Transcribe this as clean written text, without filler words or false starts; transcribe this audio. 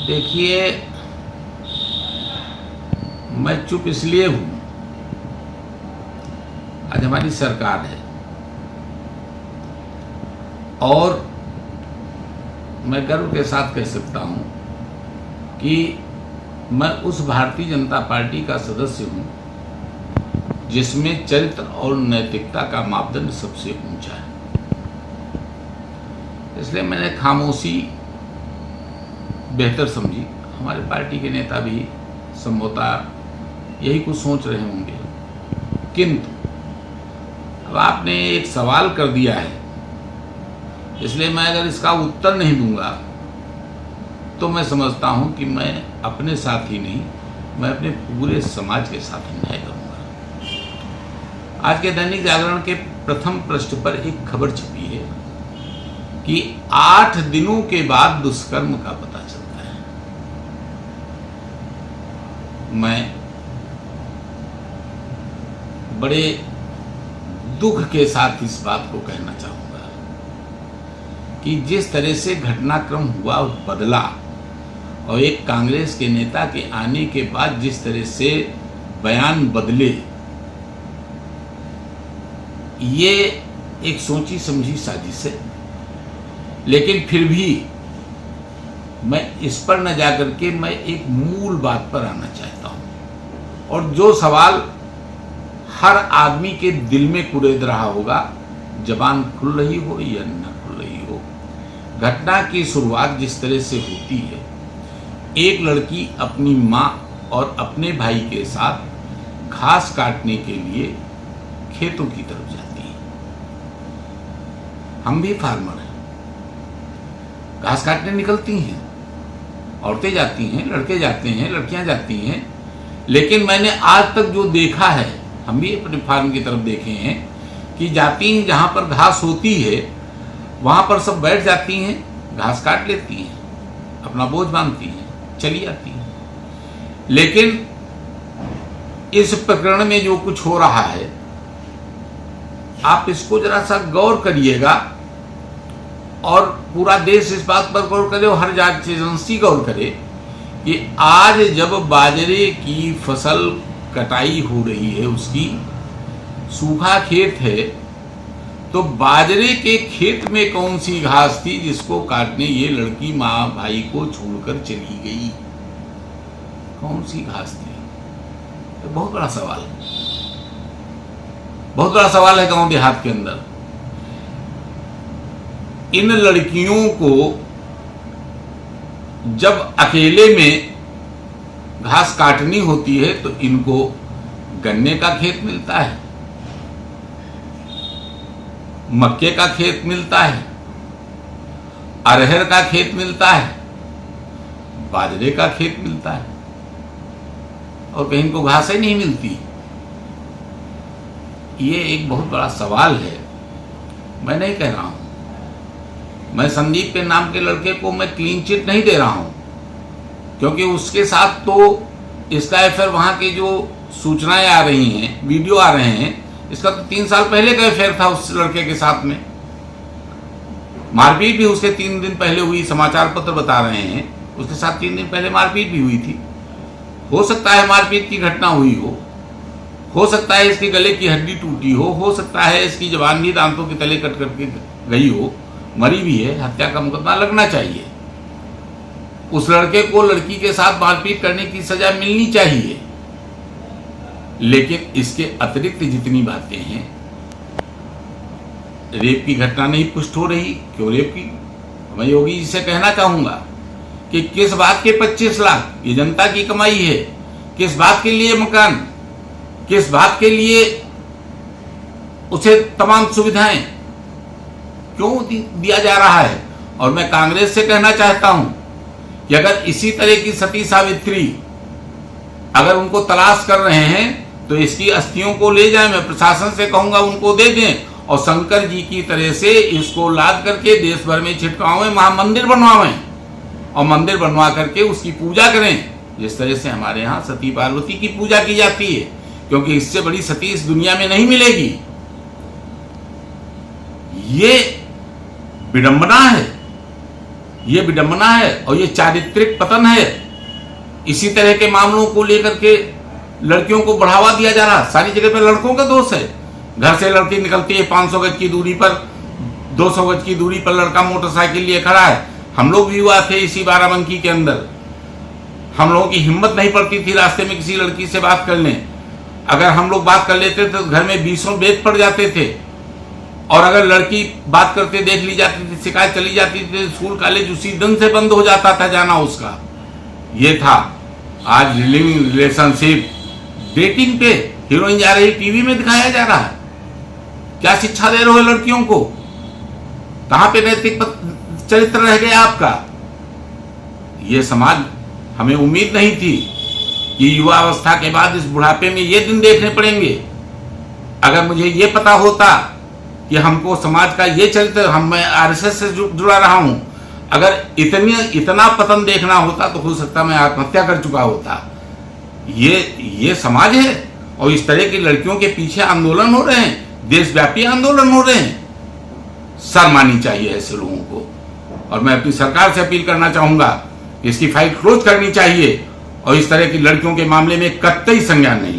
देखिए, मैं चुप इसलिए हूं, आज हमारी सरकार है और मैं गर्व के साथ कह सकता हूं कि मैं उस भारतीय जनता पार्टी का सदस्य हूं जिसमें चरित्र और नैतिकता का मापदंड सबसे ऊंचा है। इसलिए मैंने खामोशी बेहतर समझी। हमारे पार्टी के नेता भी संभवतः यही कुछ सोच रहे होंगे, किंतु अब आपने एक सवाल कर दिया है, इसलिए मैं अगर इसका उत्तर नहीं दूंगा तो मैं समझता हूं कि मैं अपने साथ ही नहीं, मैं अपने पूरे समाज के साथ अन्याय करूंगा। आज के दैनिक जागरण के प्रथम पृष्ठ पर एक खबर छपी है कि 8 दिनों के बाद दुष्कर्म का पता चलता है। मैं बड़े दुख के साथ इस बात को कहना चाहूंगा कि जिस तरह से घटनाक्रम हुआ बदला और एक कांग्रेस के नेता के आने के बाद जिस तरह से बयान बदले, ये एक सोची समझी साजिश है। लेकिन फिर भी मैं इस पर न जाकर के मैं एक मूल बात पर आना चाहता हूं, और जो सवाल हर आदमी के दिल में कुरेद रहा होगा, जबान खुल रही हो या न खुल रही हो, घटना की शुरुआत जिस तरह से होती है, एक लड़की अपनी माँ और अपने भाई के साथ घास काटने के लिए खेतों की तरफ जाती है। हम भी फार्मर हैं, घास काटने निकलती हैं, औरतें जाती हैं, लड़के जाते हैं, लड़कियां जाती हैं। लेकिन मैंने आज तक जो देखा है, हम भी अपने फार्म की तरफ देखे हैं कि जाती हैं जहां पर घास होती है वहां पर सब बैठ जाती हैं, घास काट लेती हैं, अपना बोझ बांधती हैं, चली आती हैं। लेकिन इस प्रकरण में जो कुछ हो रहा है, आप इसको जरा सा गौर करिएगा और पूरा देश इस बात पर गौर करे और हर जांच एजेंसी गौर करे कि आज जब बाजरे की फसल कटाई हो रही है, उसकी सूखा खेत है, तो बाजरे के खेत में कौन सी घास थी जिसको काटने ये लड़की माँ भाई को छोड़कर चली गई? कौन सी घास थी? तो बहुत बड़ा सवाल है, बहुत बड़ा सवाल है गांव देहात के अंदर। इन लड़कियों को जब अकेले में घास काटनी होती है तो इनको गन्ने का खेत मिलता है, मक्के का खेत मिलता है, अरहर का खेत मिलता है, बाजरे का खेत मिलता है, और कहीं इनको घास ही नहीं मिलती। ये एक बहुत बड़ा सवाल है। मैं नहीं कह रहा हूं, मैं संदीप के नाम के लड़के को मैं क्लीन चिट नहीं दे रहा हूं, क्योंकि उसके साथ तो इसका एफआईआर, वहां की जो सूचनाएं आ रही हैं, वीडियो आ रहे हैं, इसका तो 3 साल पहले का एफआईआर था उस लड़के के साथ में। मारपीट भी उसके 3 दिन पहले हुई, समाचार पत्र बता रहे हैं, उसके साथ 3 दिन पहले मारपीट भी हुई थी। हो सकता है मारपीट की घटना हुई हो सकता है इसके गले की हड्डी टूटी हो सकता है इसकी जबान भी दांतों के तले कट करके गई हो, मरी भी है, हत्या का मुकदमा लगना चाहिए। उस लड़के को लड़की के साथ मारपीट करने की सजा मिलनी चाहिए। लेकिन इसके अतिरिक्त जितनी बातें हैं, रेप की घटना नहीं पुष्ट हो रही, क्यों रेप की? मैं योगी जी से कहना चाहूंगा कि किस बात के 25 लाख? ये जनता की कमाई है। किस बात के लिए मकान, किस बात के लिए उसे तमाम सुविधाएं क्यों दिया जा रहा है? और मैं कांग्रेस से कहना चाहता हूं कि अगर इसी तरह की सती सावित्री अगर उनको तलाश कर रहे हैं तो इसकी अस्थियों को ले जाएं। मैं प्रशासन से कहूंगा उनको दे दें और शंकर जी की तरह से इसको लाद करके देश भर में छिटकावें, महामंदिर बनवावें और मंदिर बनवा करके उसकी पूजा करें, जिस तरह से हमारे यहाँ सती पार्वती की पूजा की जाती है, क्योंकि इससे बड़ी सती इस दुनिया में नहीं मिलेगी। ये विडंबना है ये विडंबना है और ये चारित्रिक पतन है। इसी तरह के मामलों को लेकर के लड़कियों को बढ़ावा दिया जा रहा, सारी जगह पर लड़कों का दोष है। घर से लड़की निकलती है 500 गज की दूरी पर, 200 गज की दूरी पर लड़का मोटरसाइकिल लिए खड़ा है। हम लोग भी हुआ थे इसी बाराबंकी के अंदर, हम लोगों की हिम्मत नहीं पड़ती थी रास्ते में किसी लड़की से बात करने। अगर हम लोग बात कर लेते थे तो घर में 20 वेद पड़ जाते थे, और अगर लड़की बात करते देख ली जाती थी, शिकायत चली जाती थी, स्कूल कॉलेज उसी दिन से बंद हो जाता था जाना उसका। ये था। आज लिविंग रिलेशनशिप, डेटिंग पे हीरोइन जा रही, टीवी में दिखाया जा रहा है। क्या शिक्षा दे रहे हो लड़कियों को? कहां पे नैतिक चरित्र रह गया आपका? ये समाज, हमें उम्मीद नहीं थी कि युवा अवस्था के बाद इस बुढ़ापे में ये दिन देखने पड़ेंगे। अगर मुझे ये पता होता कि हमको समाज का ये चरित्र, मैं आरएसएस से जुड़ा रहा हूं, अगर इतना पतन देखना होता तो हो सकता मैं आत्महत्या कर चुका होता। ये समाज है, और इस तरह की लड़कियों के पीछे आंदोलन हो रहे हैं, देशव्यापी आंदोलन हो रहे हैं। शर्म आनी चाहिए ऐसे लोगों को। और मैं अपनी सरकार से अपील करना चाहूंगा कि इसकी फाइल क्लोज करनी चाहिए और इस तरह की लड़कियों के मामले में कतई संज्ञान नहीं